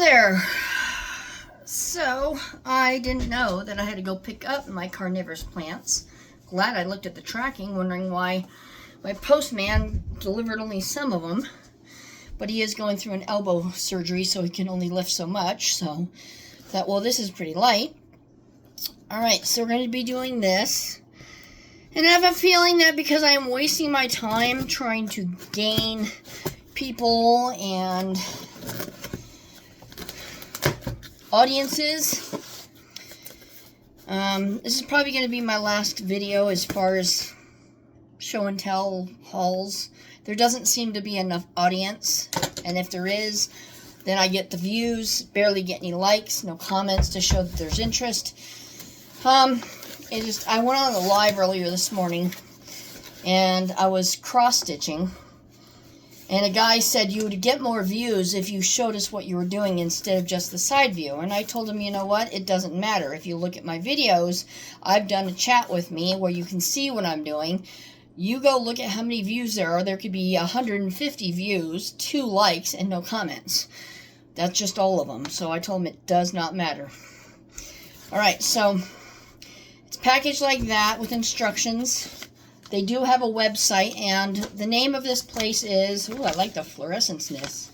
there. So, I didn't know that I had to go pick up my carnivorous plants. Glad I looked at the tracking, wondering why my postman delivered only some of them. But he is going through an elbow surgery, so he can only lift so much. So, I thought, well, this is pretty light. Alright, so we're going to be doing this. And I have a feeling that because I am wasting my time trying to gain people and audiences, this is probably going to be my last video as far as show and tell hauls. There doesn't seem to be enough audience, and if there is, then I get the views, barely get any likes, no comments to show that there's interest. I went on a live earlier this morning, and I was cross-stitching, and a guy said you would get more views if you showed us what you were doing instead of just the side view. And I told him, you know what, it doesn't matter. If you look at my videos, I've done a chat with me where you can see what I'm doing. You go look at how many views there are. There could be 150 views, 2 likes, and no comments. That's just all of them. So I told him it does not matter. Alright, so it's packaged like that with instructions. They do have a website, and the name of this place is, ooh, I like the fluorescence-ness.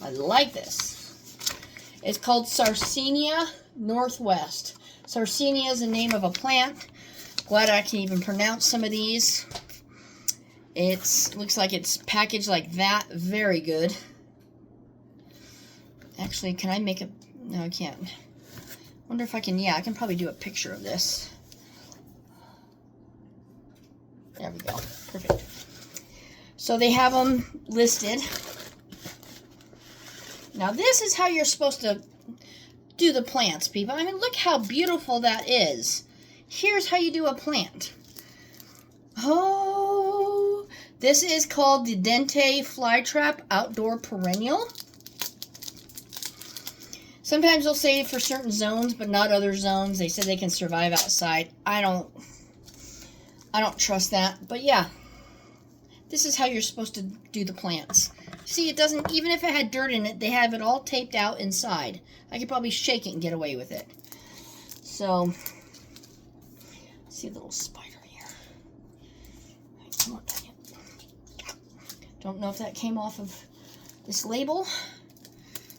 I like this. It's called Sarracenia Northwest. Sarracenia is the name of a plant. Glad I can even pronounce some of these. Looks like it's packaged like that. Very good. Actually, can I make a... No, I can't. Wonder if I can... Yeah, I can probably do a picture of this. There we go. Perfect. So they have them listed. Now this is how you're supposed to do the plants, people. I mean, look how beautiful that is. Here's how you do a plant. Oh, this is called the Dente Flytrap Outdoor Perennial. Sometimes they'll say for certain zones, but not other zones. They said they can survive outside. I don't trust that, but yeah, this is how you're supposed to do the plants. See, it doesn't, even if it had dirt in it, they have it all taped out inside. I could probably shake it and get away with it. So, see a little spider here. Come on, don't know if that came off of this label.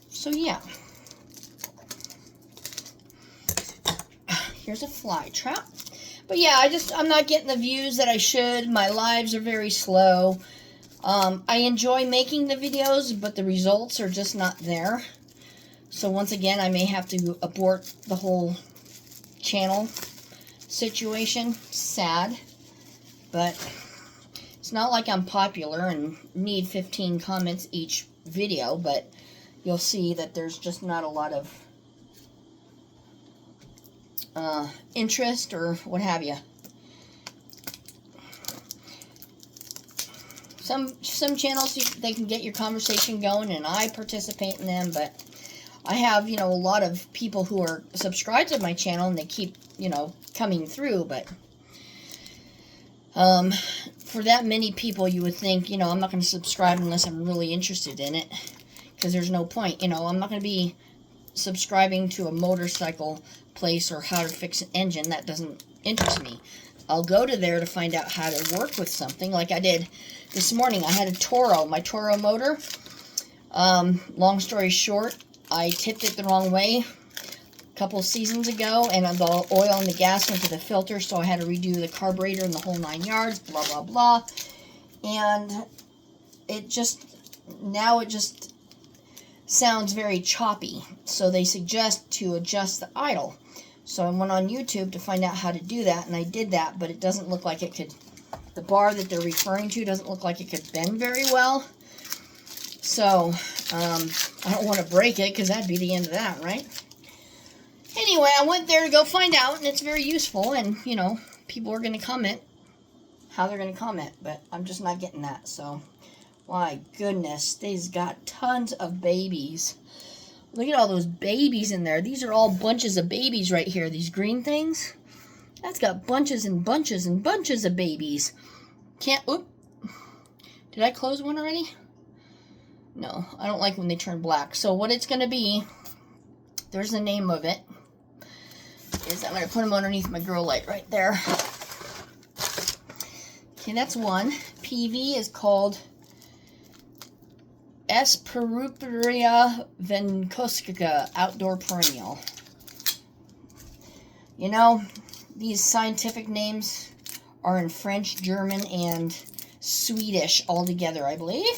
So yeah. Here's a fly trap. But yeah, I'm not getting the views that I should. My lives are very slow. I enjoy making the videos, but the results are just not there. So once again, I may have to abort the whole channel situation. Sad. But it's not like I'm popular and need 15 comments each video, but you'll see that there's just not a lot of interest or what have you. Some channels they can get your conversation going, and I participate in them, but I have, a lot of people who are subscribed to my channel and they keep, coming through, but for that many people you would think, I'm not going to subscribe unless I'm really interested in it, because there's no point. I'm not going to be subscribing to a motorcycle place or how to fix an engine. That doesn't interest me. I'll go to there to find out how to work with something, like I did this morning. I had a Toro, my Toro motor. Long story short, I tipped it the wrong way a couple of seasons ago, and the oil and the gas went to the filter, so I had to redo the carburetor and the whole 9 yards, blah, blah, blah. And now it just sounds very choppy, so they suggest to adjust the idle. So I went on YouTube to find out how to do that, and I did that, but it doesn't look like it could, the bar that they're referring to doesn't look like it could bend very well. So, I don't want to break it, because that'd be the end of that, right? Anyway, I went there to go find out, and it's very useful, and, people are going to comment how they're going to comment, but I'm just not getting that, so... My goodness, they've got tons of babies. Look at all those babies in there. These are all bunches of babies right here. These green things. That's got bunches and bunches and bunches of babies. Oop. Did I close one already? No, I don't like when they turn black. So what it's going to be there's the name of it. I'm going to put them underneath my grow light right there. Okay, that's one. PV is called Esperuperia venkoscica, outdoor perennial. You know, these scientific names are in French, German, and Swedish all together, I believe.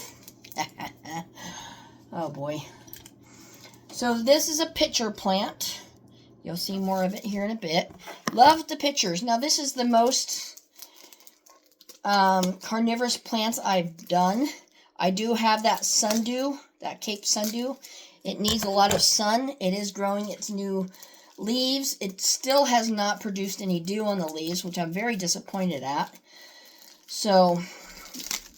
Oh boy. So this is a pitcher plant. You'll see more of it here in a bit. Love the pictures. Now this is the most carnivorous plants I've done. I do have that sundew, that Cape sundew. It needs a lot of sun. It is growing its new leaves. It still has not produced any dew on the leaves, which I'm very disappointed at. So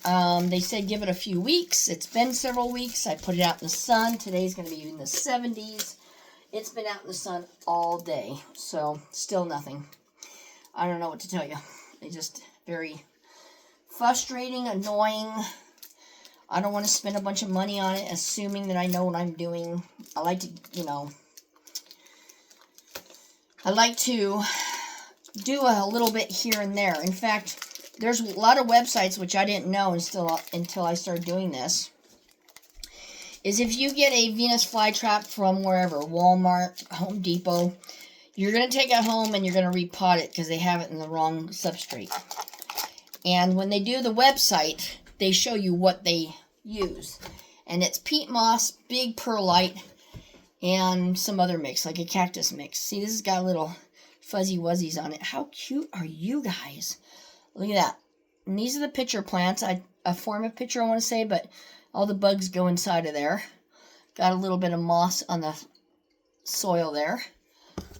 they said give it a few weeks. It's been several weeks. I put it out in the sun. Today's going to be in the 70s. It's been out in the sun all day, so still nothing. I don't know what to tell you. It's just very frustrating, annoying. I don't want to spend a bunch of money on it, assuming that I know what I'm doing. I like to, you know, I like to do a little bit here and there. In fact, there's a lot of websites which I didn't know until I started doing this. Is if you get a Venus flytrap from wherever, Walmart, Home Depot, you're going to take it home and you're going to repot it because they have it in the wrong substrate. And when they do the website, they show you what they use. And it's peat moss, big perlite, and some other mix, like a cactus mix. See, this has got little fuzzy wuzzies on it. How cute are you guys? Look at that. And these are the pitcher plants. A form of pitcher, I want to say, but all the bugs go inside of there. Got a little bit of moss on the soil there.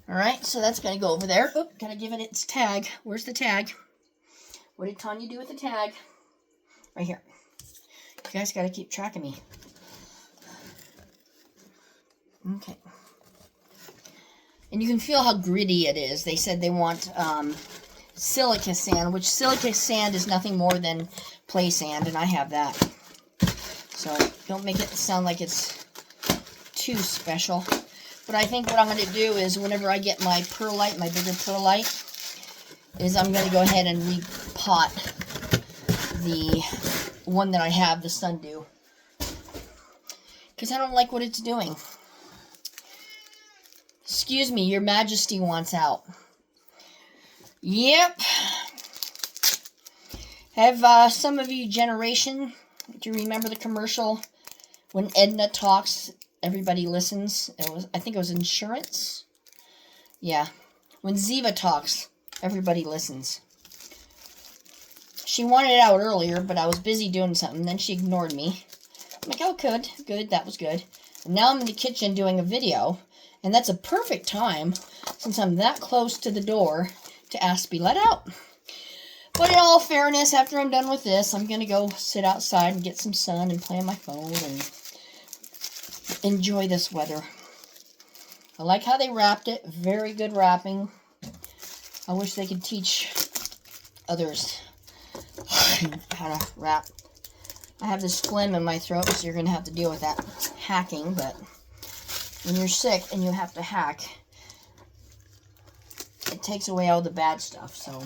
Alright, so that's going to go over there. Oop, gotta give it its tag. Where's the tag? What did Tanya do with the tag? Right here. You guys gotta keep track of me. Okay. And you can feel how gritty it is. They said they want silica sand, which silica sand is nothing more than play sand, and I have that. So don't make it sound like it's too special. But I think what I'm going to do is whenever I get my perlite, my bigger perlite, is I'm going to go ahead and repot the one that I have, the sundew. Because I don't like what it's doing. Excuse me, Your Majesty wants out. Yep. Have some of you generation... Do you remember the commercial when Edna talks, everybody listens? I think it was insurance. Yeah. When Ziva talks, everybody listens. She wanted it out earlier, but I was busy doing something. Then she ignored me. I'm like, oh, good, that was good. And now I'm in the kitchen doing a video, and that's a perfect time, since I'm that close to the door, to ask to be let out. But in all fairness, after I'm done with this, I'm going to go sit outside and get some sun and play on my phone and enjoy this weather. I like how they wrapped it. Very good wrapping. I wish they could teach others how to wrap. I have this phlegm in my throat, so you're going to have to deal with that hacking. But when you're sick and you have to hack, it takes away all the bad stuff, so...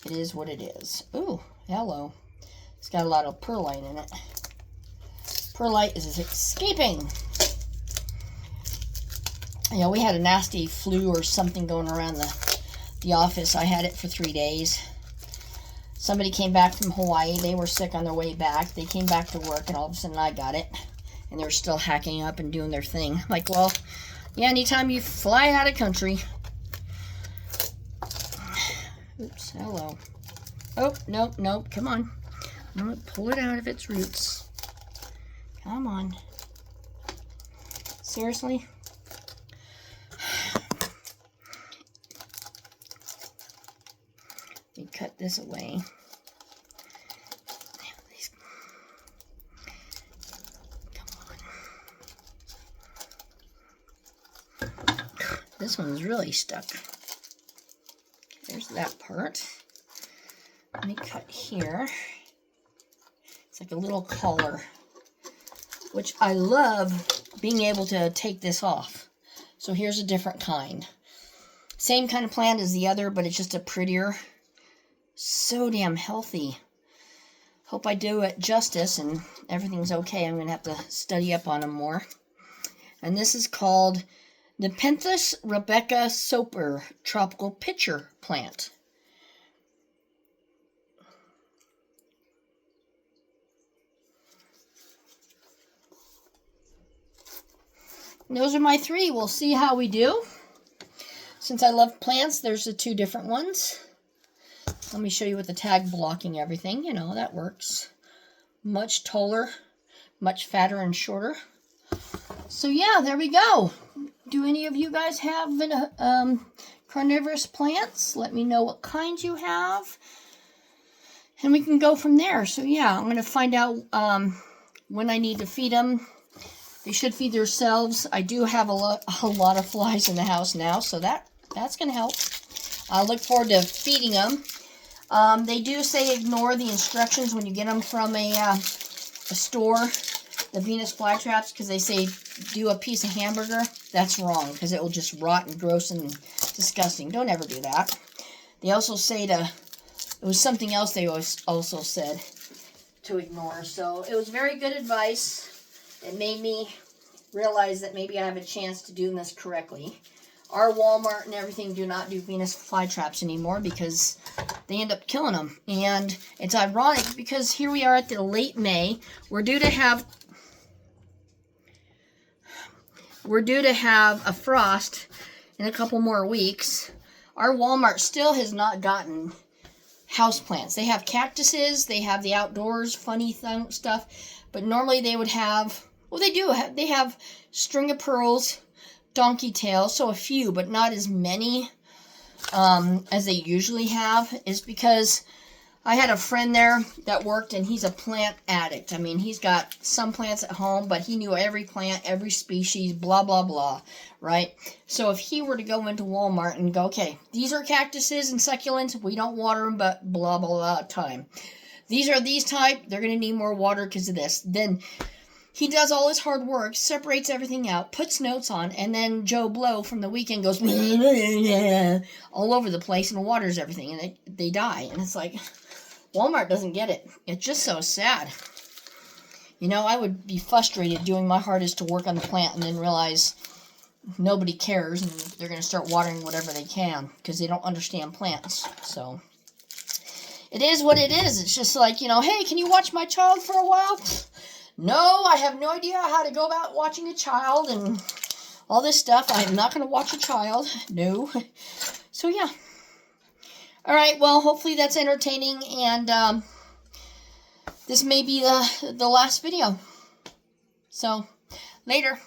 It is what it is. Ooh, hello. It's got a lot of perlite in it. Perlite is escaping. You know, we had a nasty flu or something going around the office. I had it for 3 days. Somebody came back from Hawaii. They were sick on their way back. They came back to work, and all of a sudden I got it. And they were still hacking up and doing their thing. I'm like, well, yeah, anytime you fly out of country... Oops, hello. Oh, nope, come on. I'm going to pull it out of its roots. Come on. Seriously? Let me cut this away. Come on. This one's really stuck. There's that part. Let me cut here. It's like a little collar, which I love being able to take this off. So here's a different kind. Same kind of plant as the other, but it's just a prettier. So damn healthy. Hope I do it justice and everything's okay. I'm going to have to study up on them more. And this is called Nepenthes Rebecca Soper Tropical Pitcher Plant. And those are my 3. We'll see how we do. Since I love plants, there's the 2 different ones. Let me show you with the tag blocking everything. You know, that works. Much taller, much fatter and shorter. So yeah, there we go. Do any of you guys have carnivorous plants? Let me know what kinds you have. And we can go from there. So yeah, I'm going to find out when I need to feed them. They should feed themselves. I do have a lot of flies in the house now, so that's going to help. I look forward to feeding them. They do say ignore the instructions when you get them from a store, the Venus flytraps, because they say do a piece of hamburger. That's wrong, because it will just rot and gross and disgusting. Don't ever do that. They also say it was something else they also said to ignore. So it was very good advice. It made me realize that maybe I have a chance to do this correctly. Our Walmart and everything do not do Venus flytraps anymore because they end up killing them. And it's ironic because here we are at the late May. We're due to have a frost in a couple more weeks. Our Walmart still has not gotten houseplants. They have cactuses, they have the outdoors funny stuff, but normally they would have, well, they have string of pearls, donkey tails, so a few, but not as many as they usually have, is because I had a friend there that worked, and he's a plant addict. I mean, he's got some plants at home, but he knew every plant, every species, blah, blah, blah, right? So if he were to go into Walmart and go, okay, these are cactuses and succulents, we don't water them, but blah, blah, blah, time. These are these type, they're going to need more water because of this. Then he does all his hard work, separates everything out, puts notes on, and then Joe Blow from the weekend goes all over the place and waters everything, and they die. And it's like, Walmart doesn't get it. It's just so sad. You know, I would be frustrated doing my hardest to work on the plant and then realize nobody cares and they're going to start watering whatever they can because they don't understand plants. So it is what it is. It's just like, you know, hey, can you watch my child for a while? No, I have no idea how to go about watching a child and all this stuff. I'm not going to watch a child. No. So, yeah. All right, well, hopefully that's entertaining, and this may be the last video. So, later.